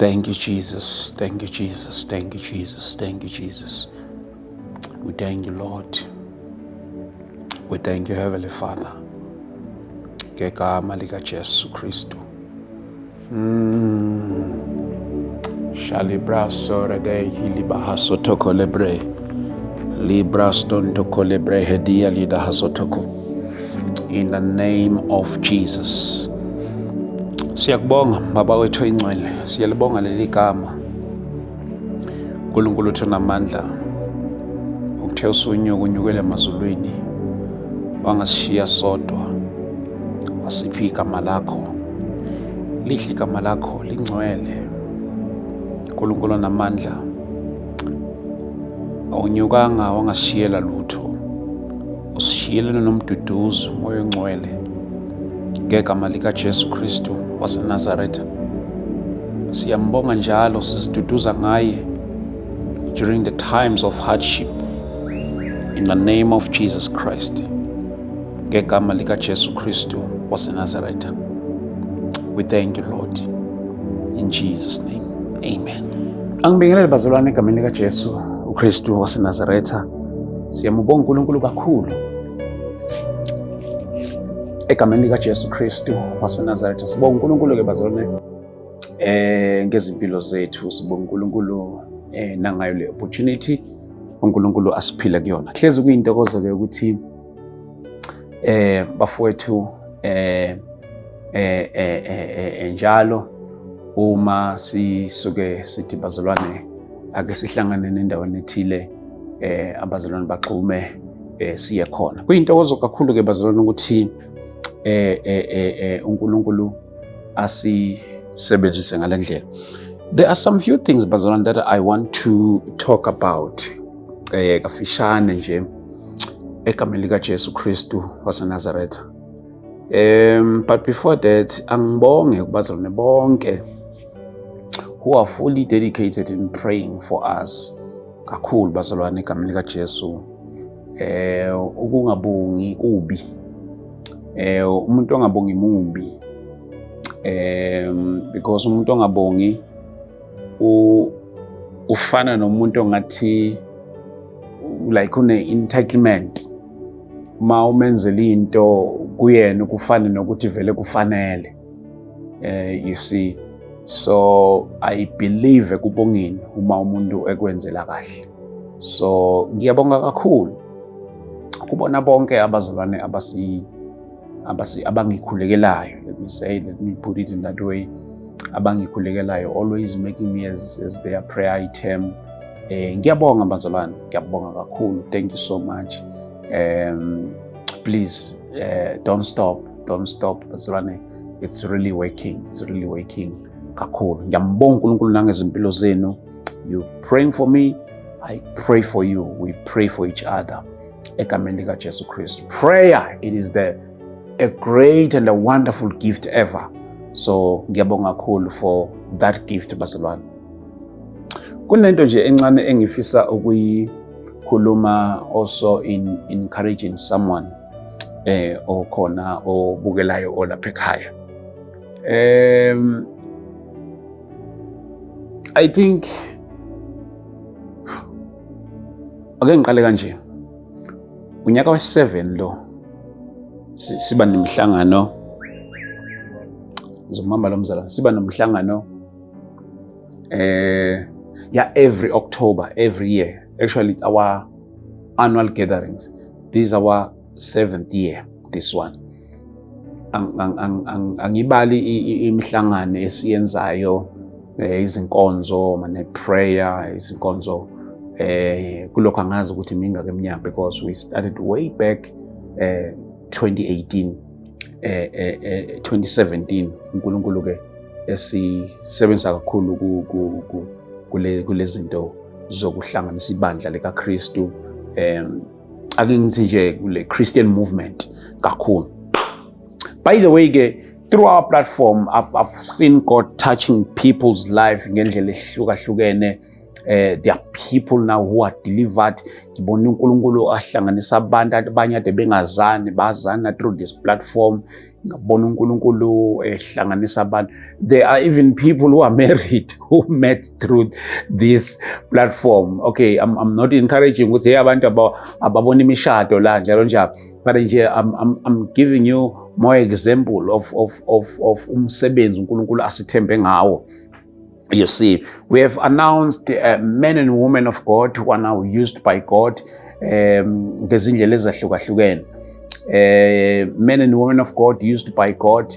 Thank you, Jesus. Thank you, Jesus. Thank you, Jesus. Thank you, Jesus. We thank you, Lord. We thank you, Heavenly Father. Ngegama lika Jesu Kristu. Shalibra sora de hiliba hasotoko lebre. Libra stontoko lebre hedia lida hasotoko. In the name of Jesus. Siyakubonga Baba wethu ingcwele. Siyalibonga leli gama. Nkulunkulu uthona amandla. Ukuthe usunyukele emazulwini. Wangasishiya sodwa. Wasiphi igama lakho. Lihle igama lakho lingcwele. Nkulunkulu namandla. Awunyukanga wangashiyela lutho. Usishiyelene nomduduzo moya ongcwele. Ngegama lika Jesu Kristu waseNazaretha. Siyambonga njalo siziduduza ngaye during the times of hardship. In the name of Jesus Christ. Ngegama lika Jesu Kristu waseNazaretha. We thank you, Lord. In Jesus' name. Amen. Angibingelele bazalwane egameni lika Jesu uKristu waseNazaretha. Siyambonga uNkulunkulu kakhulu. Egameni lika Jesu Kristu waseNazaretha. Sibonga uNkulunkulu ke bazalwane ngezimpilo zethu. Sibonga uNkulunkulu nangayo le opportunity uNkulunkulu asiphile kuyona. Hlezi kuyintokozo ke ukuthi bafowethu njalo uma sisuke sithi bazalwane ake sihlangane nendaweni ethile abazalwane baxhume siye khona. Kuyintokozo kakhulu ke bazalwane ukuthi uNkulunkulu asisebenzise ngalendlela. There are some few things bazalwane that I want to talk about kafishane nje egameni lika Jesu Kristu waseNazaretha. But before that, angibonge kubazalwane bonke who are fully dedicated in praying for us. Kakhulu bazalwane egameni lika Jesu. Ukungabongi kubi. Umuntu ongabongi mubi. Because umuntu ongabongi ufana nomuntu ongathi like une entitlement. Ma umenzela into kuyena kufana nokuthi vele kufanele. You see, so I believe ekubongeni uma umuntu ekwenzela kahle. So ngiyabonga kakhulu kubona bonke abazalwane abangikhulekelayo. Let me put it in that way. Abangikhulekelayo, always making me as their prayer item. Ngiyabonga bazalwane, ngiyabonga kakhulu. Thank you so much. Please don't stop bazalwane. It's really working kakhulu. Ngiyambonga uNkulunkulu nangezimpilo zenu. You praying for me, I pray for you. We pray for each other egameni lika Jesu Kristu. Prayer, it is a great and a wonderful gift ever. So ngiyabonga kakhulu for that gift bazalwane. Kunento nje encane engifisa ukuyikhuluma also in encouraging someone okhona obukelayo olapha ekhaya. I think ake ngiqale kanje. Unyaka wa7 lo siba nemhlangano. Ngizomamba lo mzala. Siba nomhlangano every October, every year. Actually, our annual gatherings. This is our 7th year, this one. Angibali imihlangano esiyenzayo izinkonzo mane prayer izinkonzo kulokho angazi ukuthi mingaka eminyaka because we started way back 2018 2017 uNkulunkulu ke esisebenza kakhulu kule zinto zokuhlanganisa ibandla lika Kristu ake ngithi nje kule Christian movement kakhulu. By the way ke through our platform I've seen God touching people's life ngendlela ehlukahlukene. There are people now who are delivered. Ngibona uNkulunkulu ahlanganisa abantu abanye ade bengazani bazana through this platform. ngabona uNkulunkulu ehlanganisa abantu. There are even people who are married who met through this platform. Okay, I'm not encouraging ukuthi hey abantu ababona imishado la njalo njalo, but nje I'm giving you more example of umsebenzi uNkulunkulu asithembe ngawo. You see, we have announced men and women of God who are now used by God ngezindlela ezahlukahlukene. Men and women of God used by God.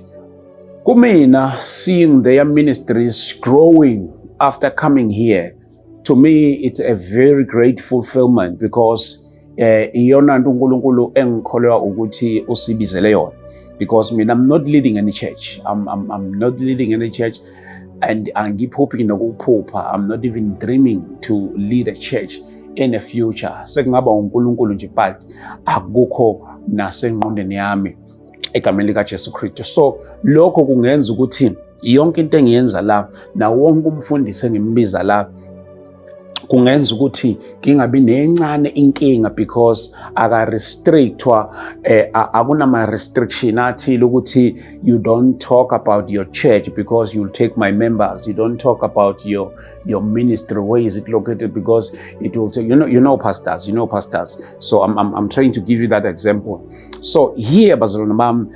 Kumina, seeing their ministries growing after coming here, to me it's a very great fulfillment, because iyona nto uNkulunkulu engikholwa ukuthi usibizele yona. Because I'm not leading any church. I'm not leading any church. And angiphuphi nokuphupha. I'm not even dreaming to lead a church in the future. Sekungaba uNkulunkulu nje, but akukho nasengqondweni yami egameni lika Jesu Kristu. So lokho kungenza ukuthi yonke into engiyenza la, na wonke umfundisi engimbiza la, kungenza ukuthi ngingabi nencane inkinga, because aka-restrictwa, akunama restriction athile ukuthi you don't talk about your church because you'll take my members. You don't talk about your ministry, where is it located, because it will take, you know pastors. So I'm trying to give you that example. So here, Bazalwane,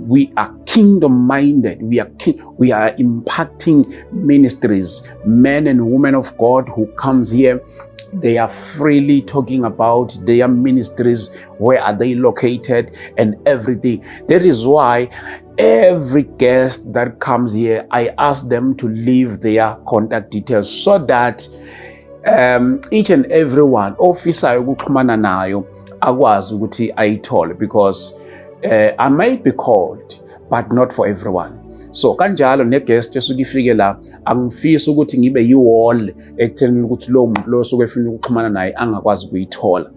we are kingdom-minded. We are impacting ministries, men and women of God who comes here. They are freely talking about their ministries, where are they located, and everything. That is why every guest that comes here, I ask them to leave their contact details, so that each and every one officer ukuxhumana nayo akwazi ukuthi ayithole, because I might be called, but not for everyone. So kanjalo ne-guest esuke ifike la, angifisi ukuthi ngibe yi-wall ekuthenini ukuthi lo muntu lo osuke efuna ukuxhumana naye angakwazi ukuyithola.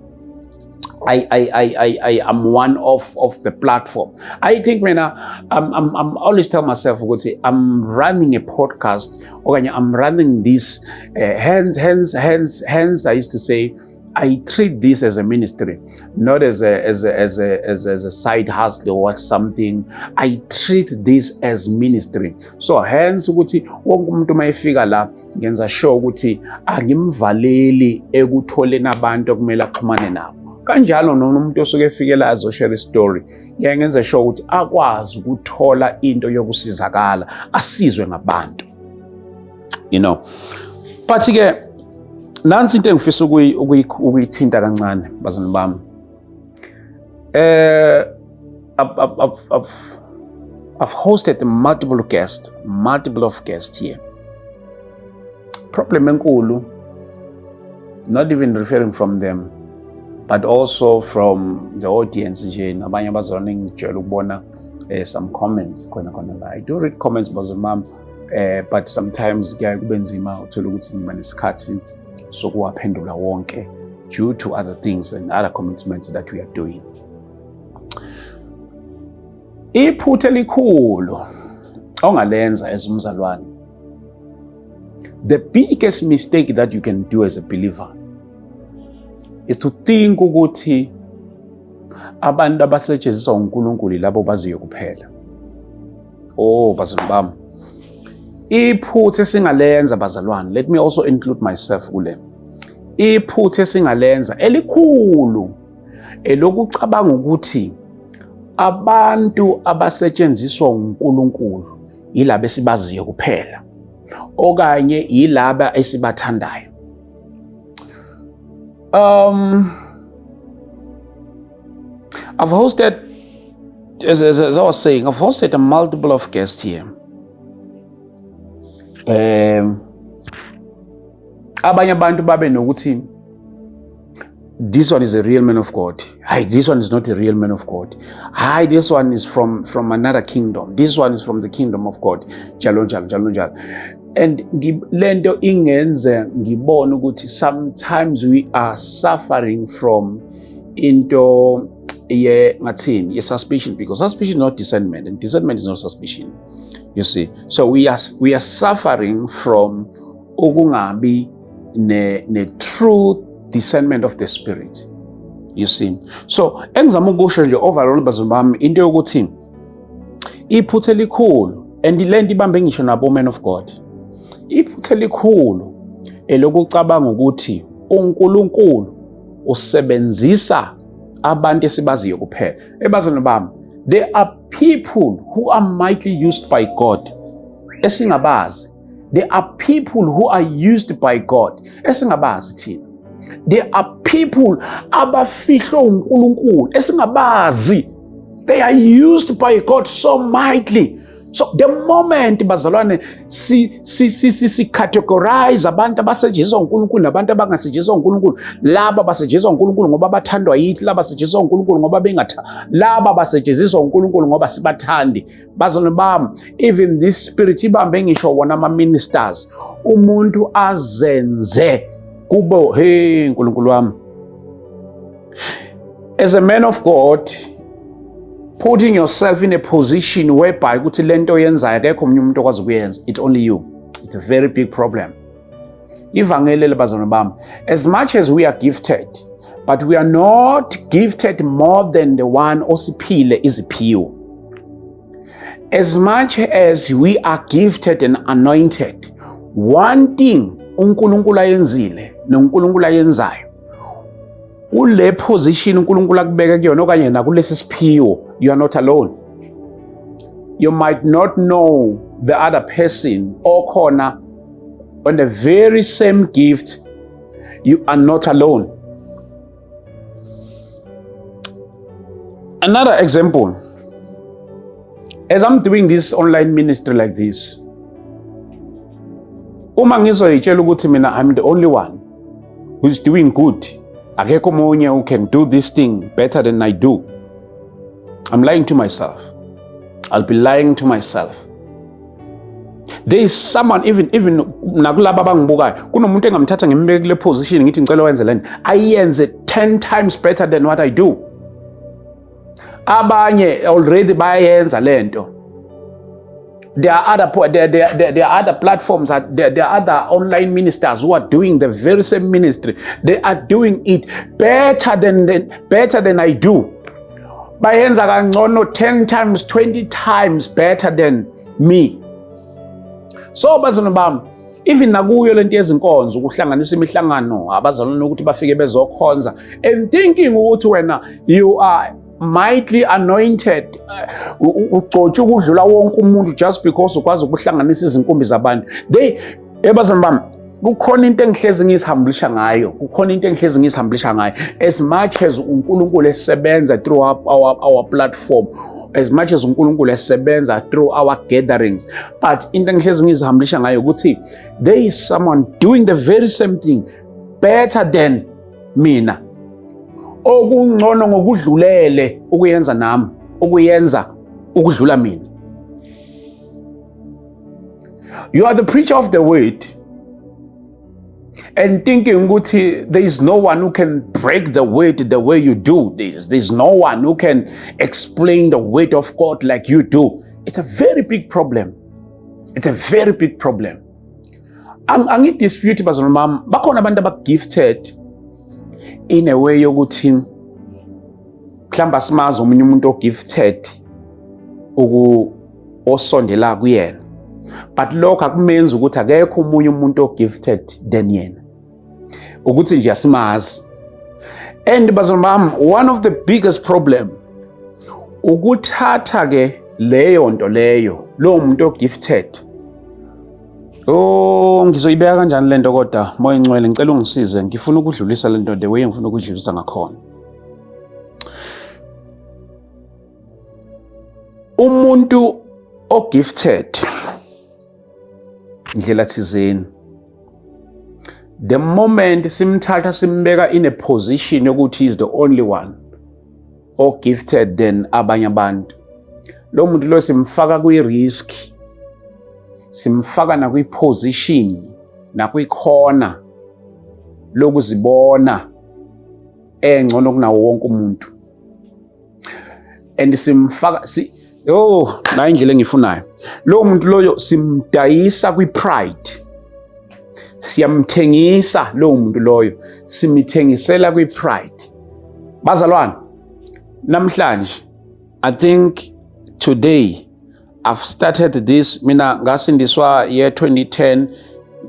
I am one of the platform. I think I'm always tell myself ukuthi I'm running a podcast, or I'm running this hence I used to say I treat this as a ministry, not as a side hustle or something. I treat this as ministry. So hence ukuthi wonke umuntu mayefika la, ngenza sure ukuthi angimvaleli ekutholeni abantu okumele axhumane nabo. Kanjalo nomuntu osuke efikela azoshare istory, ngenza sure ukuthi akwazi ukuthola into yokusizakala, asizwe ngabantu. But ke nansi into engifisa ukuyithinta kancane, bazalwane bami. I've hosted multiple of guests here. Problem enkulu, not even referring from them, but also from the audience nje, nabanye abazalwane ngijwayele ukubona some comments khona la. I do read comments, bazalwane bami, but sometimes kuyaye kube nzima uthola ukuthi ngiba nesikhathi sokuwaphendula wonke due to other things and other commitments that we are doing. Iphutha elikhulu ongalenza as umzalwane, the biggest mistake that you can do as a believer is to think ukuthi abantu abasetshenziswa uNkulunkulu labo baziyo kuphela. Bazalwane bami, iphutha esingalenza bazalwane, let me also include myself kule. Iphutha esingalenza elikhulu elokucabanga ukuthi abantu abasetshenziswa uNkulunkulu yilabo esibaziyo kuphela, okanye yilabo esibathandayo. I've hosted, as I was saying, I've hosted a multiple of guests here. Abanye abantu babe nokuthi this one is a real man of God. Hi, this one is not a real man of God. Hi, this one is from another kingdom. This one is from the kingdom of God. Jalo. And lento ingenze ngibona ukuthi sometimes we are suffering from into ngathini, suspicion, because suspicion is not discernment, and discernment is not suspicion. You see, so we are suffering from ukungabi ne true discernment of the spirit. You see. So engizama ukusho nje overall bazulu bami into yokuthi iphutha elikhulu and lento ibambe ngisho nabo men of God. Iphutha elikhulu elokucabanga ukuthi uNkulunkulu usebenzisa abantu esibaziyo kuphela. Ebazulu bami, there are people who are mightily used by God. Esingabazi. There are people who are used by God. Esingabazi thina. There are people abafihlo uNkulunkulu esingabazi. They are used by God so mightily. So the moment bazalwane si categorize abantu abasetshenziswa uNkulunkulu nabantu abangasetshenziswa uNkulunkulu, laba basetshenziswa uNkulunkulu ngoba bathandwa yithi, laba basetshenziswa uNkulunkulu ngoba laba basetshenziswa uNkulunkulu ngoba sibathandi. Bazalwane bami, even this spirit ibambe ngisho wona ama ministers, umuntu azenze kubo, hey uNkulunkulu wami. As a man of God, putting yourself in a position whereby ukuthi lento yenzayo akekho omunye umuntu okwazi ukuyenza, it's only you. It's a very big problem. Ivangeli lebazalwane bami, as much as we are gifted, but we are not gifted more than the one osiphile iziphiwo. As much as we are gifted and anointed, one thing uNkulunkulu ayenzile noNkulunkulu ayenzayo, ule position uNkulunkulu akubeka kuyona okanye nakulesi siphiwo, you are not alone. You might not know the other person okhona on the very same gift. You are not alone. Another example, as I'm doing this online ministry like this, uma ngizoyitshela ukuthi mina I'm the only one who's doing good, akekho omunye who can do this thing better than I do, I'm lying to myself. I'll be lying to myself. There is someone, even nakulaba abangibukayo, kunomuntu engamthatha ngimbeke kule position ngithi ngicela wenze lento, ayenze 10 times better than what I do. Abanye already bayenza lento. There are other platforms, there are other online ministers who are doing the very same ministry. They are doing it better than I do. Bayenza kangcono 10 times, 20 times better than me. So bazalwane bami, even nakuyo lento yezinkonzo ukuhlanganisa imihlangano abazalwane ukuthi bafike bezokhonza and thinking ukuthi wena you are mightily anointed, ugcotshwe ukudlula wonke umuntu just because ukwazi ukuhlanganisa izinkumbi zabantu. Bazalwane bami, kukhona into engihlezi ngizihambulisha ngayo, as much as uNkulunkulu esebenza through our platform, as much as uNkulunkulu esebenza through our gatherings, but into engihlezi ngizihambulisha ngayo ukuthi there is someone doing the very same thing better than mina, okungcono ngokudlulele ukuyenza nami, ukuyenza ukudlula mina. You are the preacher of the word and thinking ukuthi there is no one who can break the word the way you do this. There's no one who can explain the word of God like you do. It's a very big problem. It's a very big problem. Angidispute bazalwane bami, bakhona abantu abagifted in a way yokuthi mhlamba simazi omunye umuntu ogifted osondela kuyena, but lokho akumenzi ukuthi akekho omunye umuntu ogifted than yena, ukuthi nje asimazi. And bazalwane bami, one of the biggest problem ukuthatha ke leyo nto leyo lo muntu ogifted, ngizoyibeka kanjani lento kodwa moya ngcwele ngicela ungisize, ngifuna ukudlulisa lento the way ngifuna ukudlulisa ngakhona. Umuntu ogifted ndlela thizeni, the moment simthatha simbeka in a position yokuthi he is the only one ogifted than abanye abantu, lo muntu lo simfaka kwi-risk, simfaka nakwi-position nakwi-corner lokuzibona engcono kunawo wonke umuntu, and simfaka nayo indlela engifunayo, lo muntu loyo simdayisa kwi-pride, siyamthengisa lo muntu loyo, simithengisela kwi-pride. Bazalwane, namhlanje, I think today I've started this, mina ngasindiswa year 2010,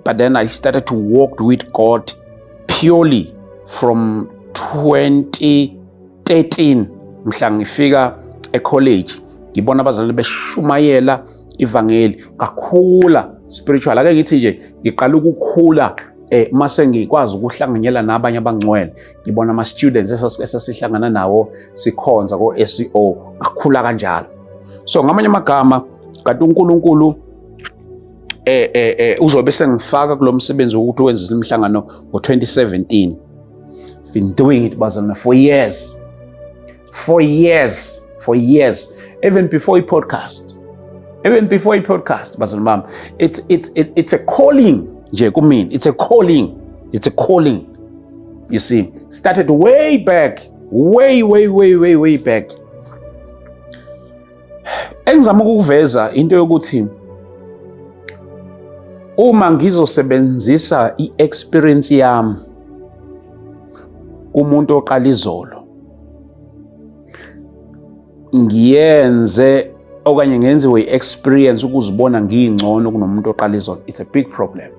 but then I started to walk with God purely from 2013. Mhla ngifika e-college, ngibona abazalwane beshumayela ivangeli, kakhula spiritual. Ake ngithi nje, ngiqala ukukhula mase ngikwazi ukuhlanganyela nabanye abangcwele. Ngibona ama-students esasihlangana nawo sikhonza ko-SEO, kakhula kanjalo. So ngamanye amagama, kanti uNkulunkulu uzobe sengifaka kulo msebenzi ukuthi wenza imihlangano ngo-2017. I've been doing it, bazalwane, for years. For years. Even before a podcast. Bazalwane bami. It's a calling. Nje kumina, it's a calling. You see, started way back. Way back. Engizama ukuveza into yokuthi uma ngizosebenzisa i-experience yami kumuntu oqala izolo, ngiyenze okanye ngenziwe i-experience ukuzibona ngiyingcono kunomuntu oqala izolo, it's a big problem.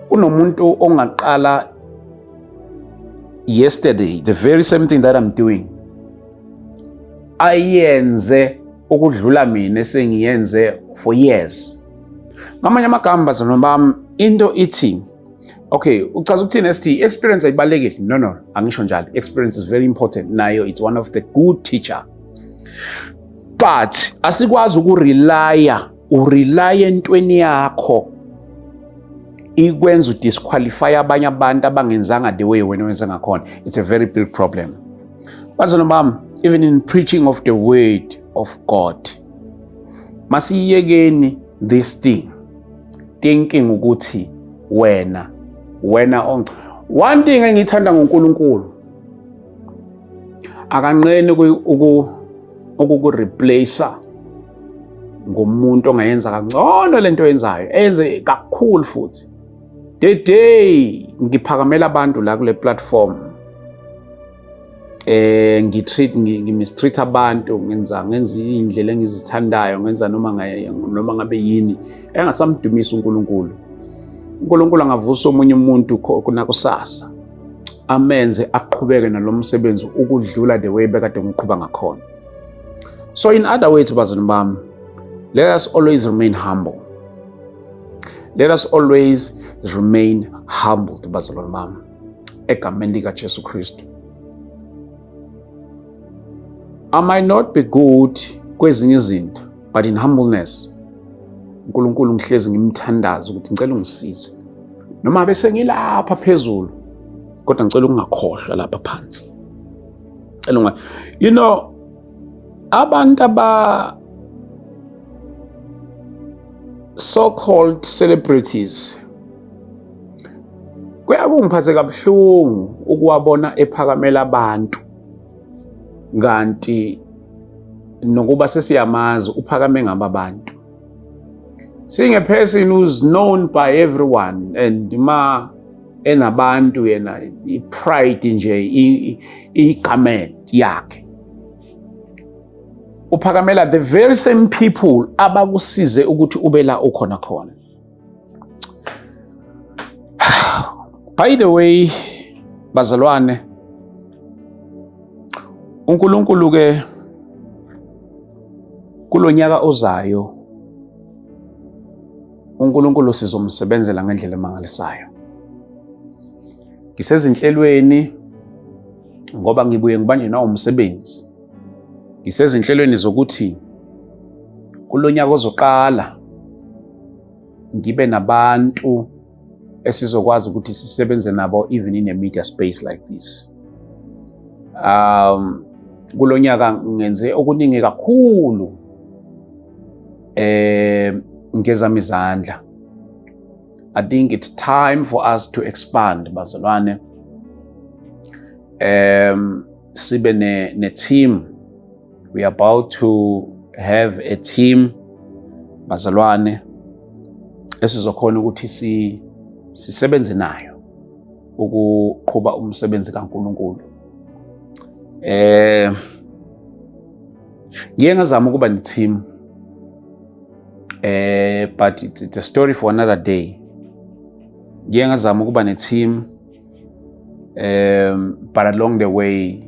Kunomuntu ongaqala yesterday, the very same thing that I'm doing, ayenze ukudlula mina esengiyenze for years. Ngamanye amagama bazalwane bami, into ithi, okay, uchaza ukuthini ST, experience ayibalekile? No, angisho njalo. Experience is very important. Nayo, it's one of the good teacher. But asikwazi urely entweni yakho ikwenza udisqualify abanye abantu abangenzanga the way wena wenza ngakhona. It's a very big problem. Bazalwane bami, even in preaching of the word of God, masiyekeni this thing, thinking ukuthi wena one thing engiyithanda ngoNkulunkulu, akanqeni ukureplace ngomuntu ongayenza kangcono lento oyenzayo, enze kakhulu futhi. The day ngiphakamela abantu la kule platform, ngimistreat abantu, ngenza indlela engizithandayo, ngenza noma ngabe yini engasamdumisa uNkulunkulu. uNkulunkulu angavusa omunye umuntu kunakusasa, amenze aqhubeke nalomsebenzi ukudlula the way bekade ngiqhubeka ngakhona. So in other words, bazalwane bami, let us always remain humble. Bazalwane bami, egameni likaJesu Kristu. I might not be good kwezinye izinto, but in humbleness, uNkulunkulu ngihlezi ngimthandaza ukuthi ngicela ungisize. Noma bese ngilapha phezulu, kodwa ngicela ungakhohlwa lapha phansi. You know, abantu so-called celebrities, kuyakungiphathe kabuhlungu ukuwabona ephakamela abantu, kanti nokuba sesiyamazi uphakame ngabantu. Seeing a person who's known by everyone and enabantu yena pride nje igament yakhe, uphakamela the very same people abakusize ukuthi ube la ukhona khona. By the way, bazalwane, uNkulunkulu ke kulonyaka ozayo, uNkulunkulu sizomsebenzela ngendlela emangalisayo. Ngisezinhlelweni ngoba ngibuye ngibanje nawo umsebenzi. Ngisezinhlelweni zokuthi kulonyaka ozoqala ngibe nabantu esizokwazi ukuthi sisebenze nabo even in a media space like this. Kulonyaka ngenze okuningi kakhulu ngezami izandla. I think it's time for us to expand, bazalwane. Sibe ne team. We are about to have a team, bazalwane, esizokhona ukuthi sisebenze nayo ukuqhuba umsebenzi kaNkulunkulu. Ngike ngazama ukuba ne-team, but it's a story for another day. Ngike ngazama ukuba ne-team, but along the way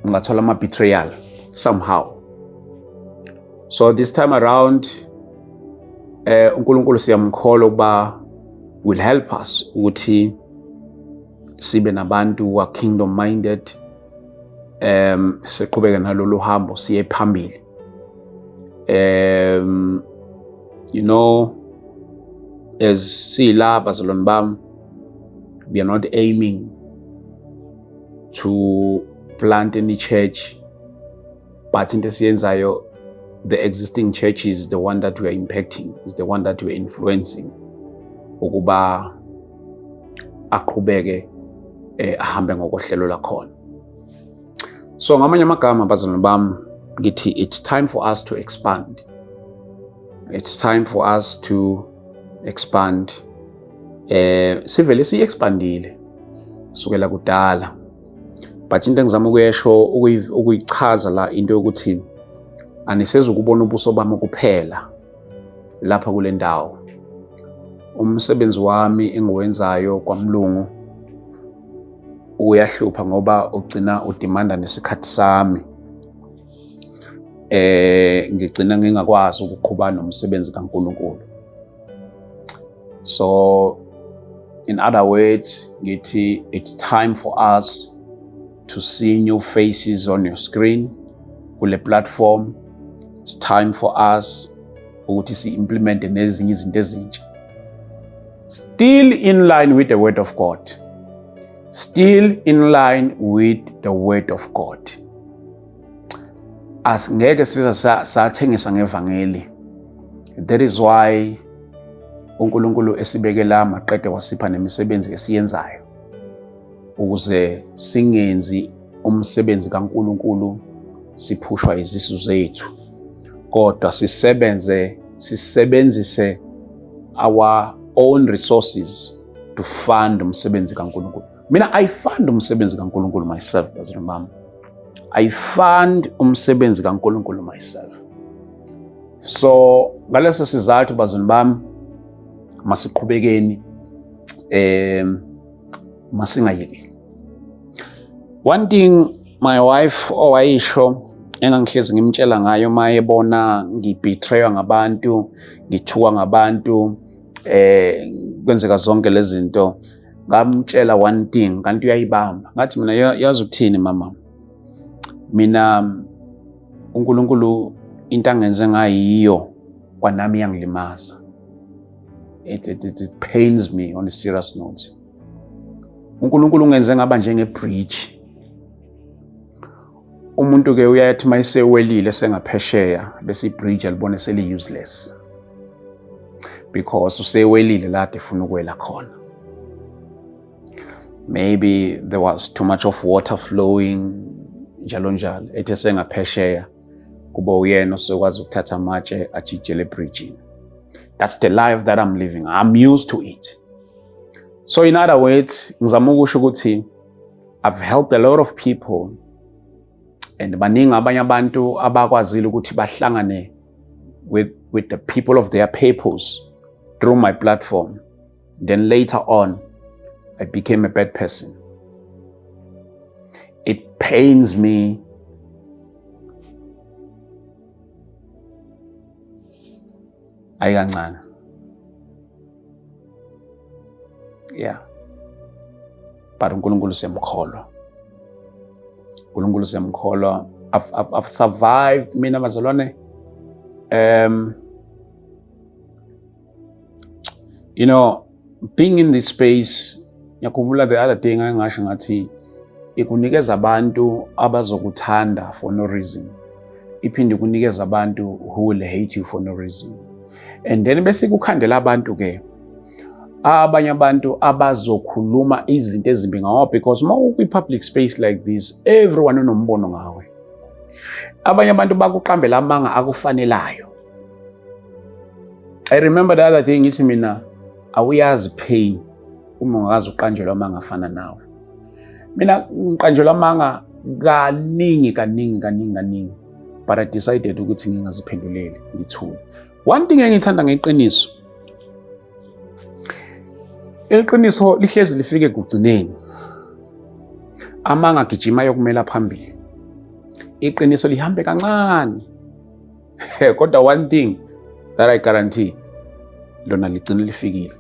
ngathola ama-betrayal somehow. So this time around uNkulunkulu siyamkholwa ukuba will help us ukuthi sibe nabantu who are kingdom minded, siqhubeke nalolu hambo siye phambili. You know, as sila bazalwane bami, we are not aiming to plant any church, but into siyenzayo, the existing church is the one that we are impacting, is the one that we are influencing ukuba aqhubeke ahambe ngokohlelo lakhona. So ngamanye amagama bazalwane bami ngithi it's time for us to expand. It's time for us to expand. Sivele siexpandile sukela kudala, but into engizama ukuyesho ukuyichaza la into yokuthi anisezukubona ubuso bami kuphela lapha kule ndawo. Umsebenzi wami engiwenzayo kwaMlungu uyahlupha ngoba ugcina udimanda nesikhathi sami. Ngigcina ngingakwazi ukuqhubana nomsebenzi kaNkulunkulu. So in other words, ngithi it's time for us to see new faces on your screen kule platform. It's time for us ukuthi si-implemente nezinye izinto ezintsha, still in line with the word of God. Still in line with the word of God. Asingeke sathengisa ngevangeli. That is why uNkulunkulu esibekela amaqede wasipha nemisebenzi esiyenzayo ukuze singenzi umsebenzi kaNkulunkulu siphushwa izisu zethu, kodwa sisebenzise our own resources to fund umsebenzi kaNkulunkulu. Mina I fund umsebenzi kaNkulunkulu myself, bazalwane bami. I fund umsebenzi kaNkulunkulu myself. So ngaleso sizathu bazalwane bami, masiqhubekeni masingayekeli. One thing my wife owayisho engangihlezi ngimtshela ngayo mayebona ngibethraywa ngabantu, ngithuka ngabantu, kwenzeka zonke lezi zinto, ngamtshela one thing kanti uyayibamba. Ngathi mina yazi ukuthini mama, mina uNkulunkulu into angenze ngayiyo kwanami yangilimaza. It pains me on a serious note. uNkulunkulu ungenze ngaba njengebridge. Umuntu ke uyathi mayisewelile sengaphesheya bese ibridge alibone seli useless because usewelile la efuna ukwela khona. Maybe there was too much of water flowing njalo njalo, ethe sengaphesheya kuba uyena osokwazi ukuthatha amatshe ajijele bridge. That's the life that I'm living. I'm used to it. So in other words, ngizama ukusho ukuthi I've helped a lot of people, and baningi abanye abantu abakwazile ukuthi bahlangane with the people of their purpose through my platform. Then later on, I became a bad person. It pains me ayikancane. Yeah. But uNkulunkulu siyamkholwa. uNkulunkulu siyamkholwa. I've survived mina bazalwane. You know, being in this space, ngiyakhumbula the other day ngasho ngathi ikunikeza abantu abazokuthanda for no reason. Iphinde kunikeza abantu who will hate you for no reason. And then bese kukhandela abantu ke abanye abantu abazokhuluma izinto ezimbi ngawe, because uma ukwi-public space like this, everyone unombono ngawe. Abanye abantu bakuqambela amanga akufanelayo. I remember the other thing ngithi mina awuyazi pain uma ungazi uqanjelwa amanga afana nawe. Mina ngiqanjelwa amanga kaningi, but I decided ukuthi ngingaziphenduleli, ngithule. One thing engithanda ngeqiniso, iqiniso lihlezi lifike ekugcineni. Amanga agijima yokumela phambili. Iqiniso lihambe kancane. Kodwa one thing that I guarantee, lona ligcina lifikile.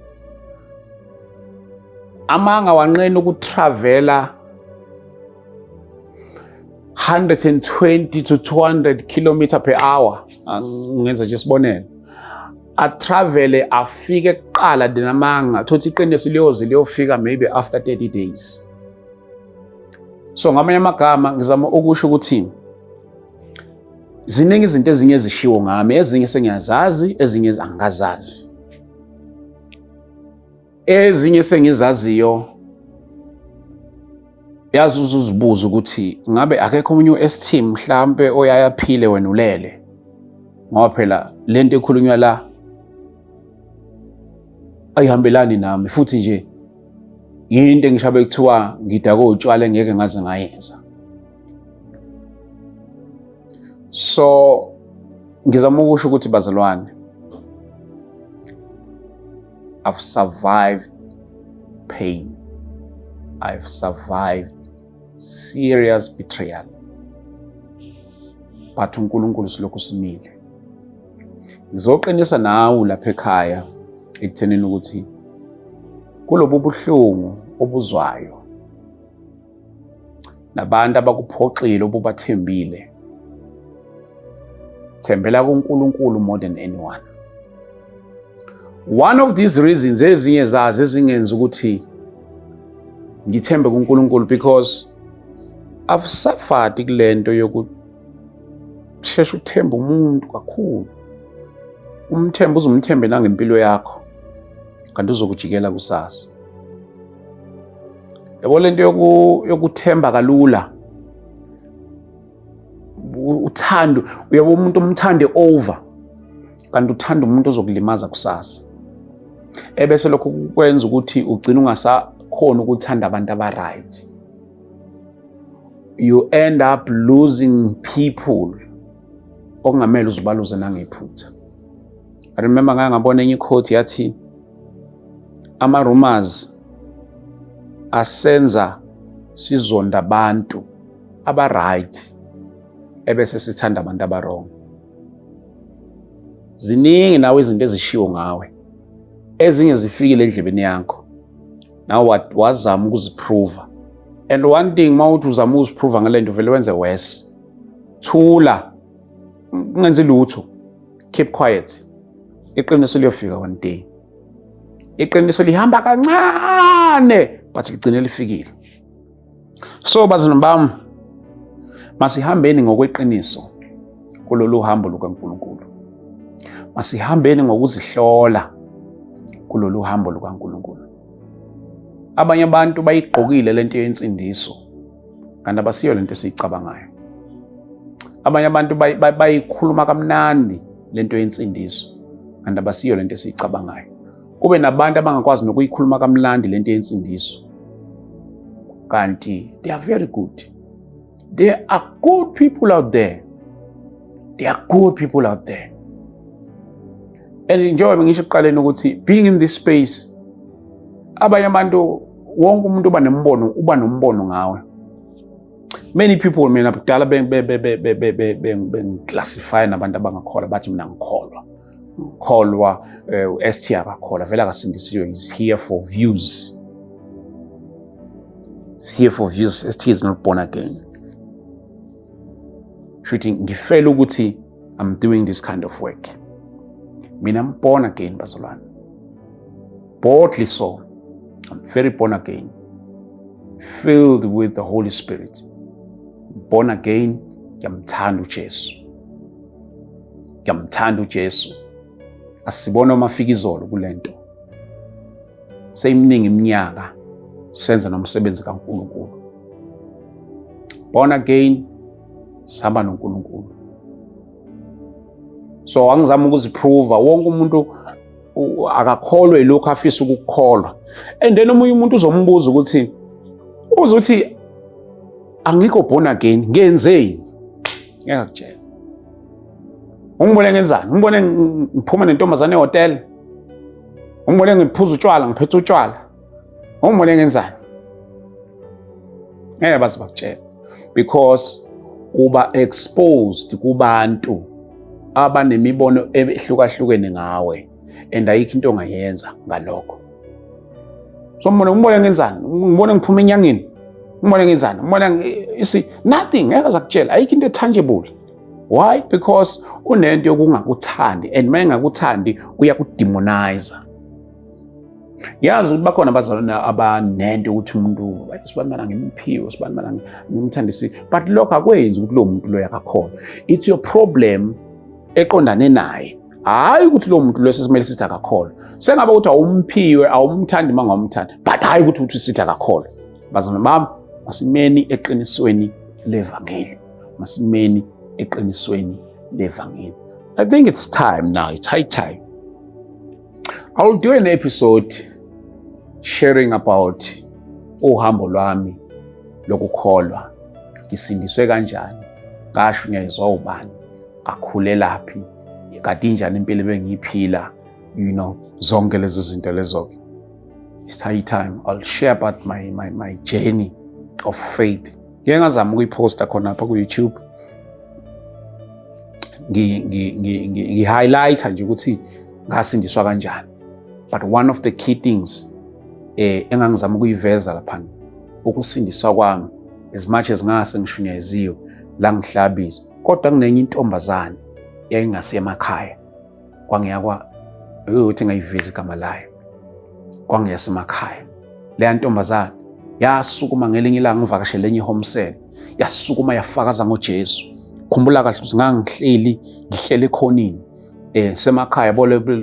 Amanga wanqena ukutravela 120 to 200 km per hour. Ngenza nje isibonelo. Atravele afike kuqala denamanga, thothi iqiniso liyoze liyofika maybe after 30 days. So ngamanye amagama ngizama ukusho ukuthi ziningi izinto ezinye ezishiwo ngami, ezinye sengiyazazi, ezinye angazazi. Ezinye sengizaziyo yazi uzuzibuza ukuthi ngabe akekho omunye u-ST mhlambe oyayaphile wena ulele, ngoba phela lento ekhulunywa la ayihambelani nami, futhi nje yinto engishabe kuthiwa ngidako utshwala ngeke ngaze ngayenza. So ngizama ukusho ukuthi bazalwane, I've survived pain. I've survived serious betrayal. But uNkulunkulu silokhu simile. Ngizoqinisa nawe lapha ekhaya ekuthenini ukuthi kulobu buhlungu obuzwayo nabantu abakuphoxile obubathembile, thembela kuNkulunkulu more than anyone. One of these reasons ezinye zazo ezingenza ukuthi ngithembe kuNkulunkulu, because I've suffered kulento yokushesha ukuthemba umuntu kakhulu. Umthemba uzumthembe nangempilo yakho, kanti uzokujikela kusasa. Yabo lento yokuthemba kalula, uthando, uyabo umuntu umthande over, kanti uthanda umuntu ozokulimaza kusasa. Ebese lokho kwenza ukuthi ugcina ungasakhona ukuthanda abantu aba-right. You end up losing people okungamele uzibaluze nangephutha. I remember ngabona enye quote yathi ama-rumors asenza sizonda abantu aba-right ebese sithanda abantu aba-wrong. Ziningi nawe izinto ezishiwo ngawe, ezinye zifikile endlebeni yakho, nawe wazama ukuziprova. And one thing mawuthi uzama ukuziprova ngalento vele wenze worse. Thula, ungenzi lutho, keep quiet. Iqiniso liyofika one day. Iqiniso lihamba kancane but ligcine lifikile. So bazalwane bami, masihambeni ngokweqiniso kulolu hambo lukaNkulunkulu. Masihambeni ngokuzihlola kulolu hambo lukaNkulunkulu. Abanye abantu bayigqokile lento yensindiso kanti abasiyo lento esiyicabangayo. Abanye abantu bayikhuluma kamnandi lento yensindiso kanti abasiyo lento esiyicabangayo. Kube nabantu abangakwazi nokuyikhuluma kamnandi lento yensindiso kanti they are very good. There are good people out there. There are good people out there. And njengoba ngisho ekuqaleni ukuthi being in this space, abanye abantu wonke umuntu uba nombono ngawe. Many people mina kudala classify nabantu abangakholwa bathi mina ngikholwa. Ngikholwa ST akakholwa vele akasindisiwe, is here for views. Is here for views. ST is not born again. Shooting ngifela ukuthi I'm doing this kind of work. Mina I'm born again bazalwane. Boldly so. I'm very born again. Filled with the Holy Spirit. Born again, ngiyamthanda uJesu. Ngiyamthanda uJesu. Asibona amafikizolo kulento. Seyiminingi iminyaka senza nomsebenzi kaNkulunkulu. Born again, sihamba noNkulunkulu. So angizama ukuziprova wonke umuntu akakholwe lokho afisa ukukholwa. And then omunye umuntu uzombuza ukuthi angikho born again, ngenzeni? Ngeke akutshela. Ungibone ngenzani? Ungibone ngiphuma nentombazane ehotel? Ungibone ngiphuza utshwala, ngiphethe utshwala? Ungibone ngenzani? Ngeke baze bakutshela. Because uba exposed kubantu abanemibono ehlukahlukene ngawe, and ayikho into ongayenza ngalokho. So ngibone ngenzani? Ngibone ngiphuma enyangeni? Ngibone ngenzani? You see, nothing. Ngeke zakutshela. Ayikho into tangible. Why? Because unento yokungakuthandi, and uma engakuthandi uyakudemonize. Yazi ukuthi bakhona abazalwana abanento ukuthi umuntu sibani ngimphiwe, sibani ngimthandisi, but lokho akwenzi ukuthi lo muntu lo yakakhola. It's your problem eqondane naye. Hayi ukuthi lo muntu lo sesimele sithi akakhola. Sengabe ukuthi awumphiwe, awumthandi manga umthanda, but hayi ukuthi sithi akakhola. Bazalwane bami, masimeni eqinisweni levangeli. Masimeni eqinisweni levangeli. I think it's time now. It's high time. I will do an episode sharing about uhambo lwami lokukholwa. Ngisindiswe kanjani? Ngasho ngiyezwa ubani? Ngakhulelaphi? Kade injani impilo ebengiyiphila? You know, zonke lezo zinto lezo. It's high time. I'll share about my journey of faith. Ngeke ngazama ukuyiposta khona lapha ku YouTube. Ngi-highlighta nje ukuthi ngasindiswa kanjani. But one of the key things engangizama ukuyiveza lapha ukusindiswa kwami, as much as ngase ngishunyeziwe la ngihlabizwa, kodwa kunenye intombazane yayingasemakhaya. Kwangiyakwa ukuthi ngayiveza igama layo. Kwangiyasemakhaya. Le ntombazane yasukuma ngelinye ilanga ngivakashele enye home cell. Yasukuma yafakaza ngoJesu. Khumbula kahle ukuthi ngihleli ekhonini semakhaya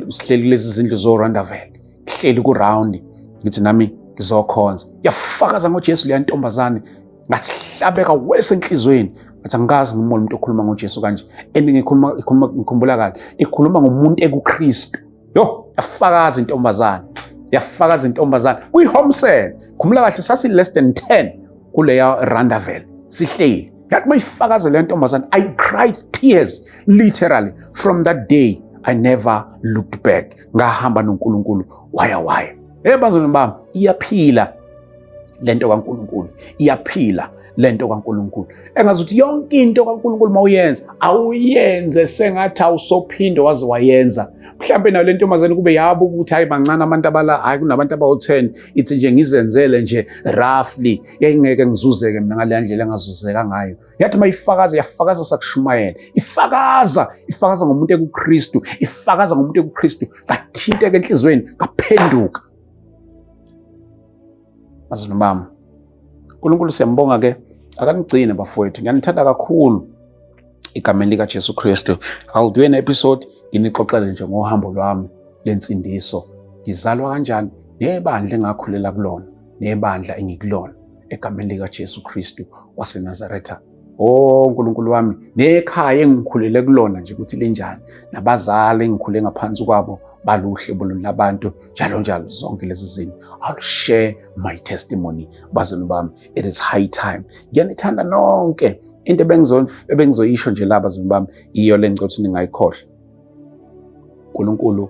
sihleli kulezi zindlu zoRandavale, ngihleli ku round ngithi nami ngizokhonza. Yafakaza ngoJesu le ntombazane, ngahlabeka wesenhlizweni, ngathi angikazi ngimona umuntu okhuluma ngoJesu kanje. Ngikhumbula kahle ikhuluma ngomuntu ekuKristu. Yafakaza intombazane. Yafakaza intombazane kwi home cell. Khumbula kahle sasi less than 10 kuleya Randavale sihleli. That my fakaza le ntombazane, I cried tears literally. From that day I never looked back. Ngahamba noNkulunkulu waya. Bazalwane bami, iyaphila lento kaNkulunkulu. Iyaphila lento kaNkulunkulu. Engazuthi yonke into kaNkulunkulu mawuyenza, awuyenze sengathi awusophinde waze wayenza. Mhlambe nayo le ntombazane kube yabo ukuthi hayi bancane abantu abala, hayi kunabantu abawu10, ithi nje ngizenzele nje roughly, yayingeke ngizuzeke mina ngale ndlela engazuzeka ngayo. Yathi mayifakaza, yafakaza sakushumayela. Ifakaza ngomuntu ekuKristu, ifakaza ngomuntu ekuKristu, kathinteke enhlizweni, kaphenduka. Bazalwane bami, uNkulunkulu siyambonga ke, akanigcine bafowethu. Ngiyanithanda kakhulu egameni lika Jesu Kristu. I'll do an episode nginixoxele nje ngohambo lwami lensindiso. Ngizalwa kanjani nebandla engakhulela kulona, nebandla engikulona egameni lika Jesu Kristu waseNazaretha. Nkulunkulu wami, nekhaya engikhulele kulona nje ukuthi linjani, nabazali engikhule ngaphansi kwabo baluhle boluni labantu, njalo zonke lezi zinto. I'll share my testimony. Bazalwane bami, it is high time. Ngiyanithanda nonke. Into ebengizoyisho nje la bazalwane bami, iyo le ngicela ukuthi ningayikhohlwa. uNkulunkulu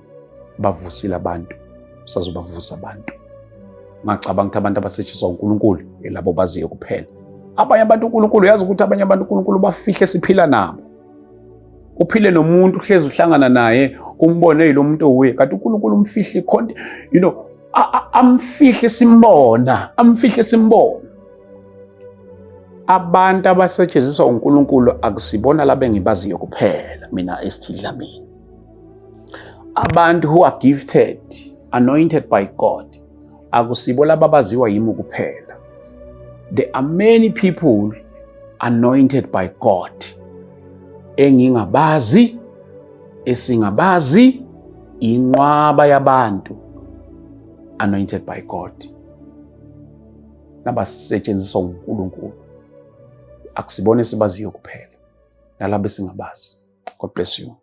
bavusile abantu, sazobavusa abantu. Ngicabanga ukuthi abantu abasetshenziswa uNkulunkulu elabo baziyo kuphela. Abanye abantu uNkulunkulu, yazi ukuthi abanye abantu uNkulunkulu bafihle siphila nabo. Uphile nomuntu uhlezi uhlangana naye, umbone lo muntu owe, kanti uNkulunkulu umfihle khonde, you know, amfihle simbona, Abantu abasetshenziswa uNkulunkulu akusibona laba engibaziyo kuphela, mina esithidlamini. Abantu who are gifted, anointed by God, akusibo laba abaziwa yimi kuphela. There are many people anointed by God. Engingabazi, esingabazi, inqwaba yabantu anointed by God. Nabasetshenziswa uNkulunkulu. Akusibone sibaziyo kuphela. Nalabo esingabazi. God bless you.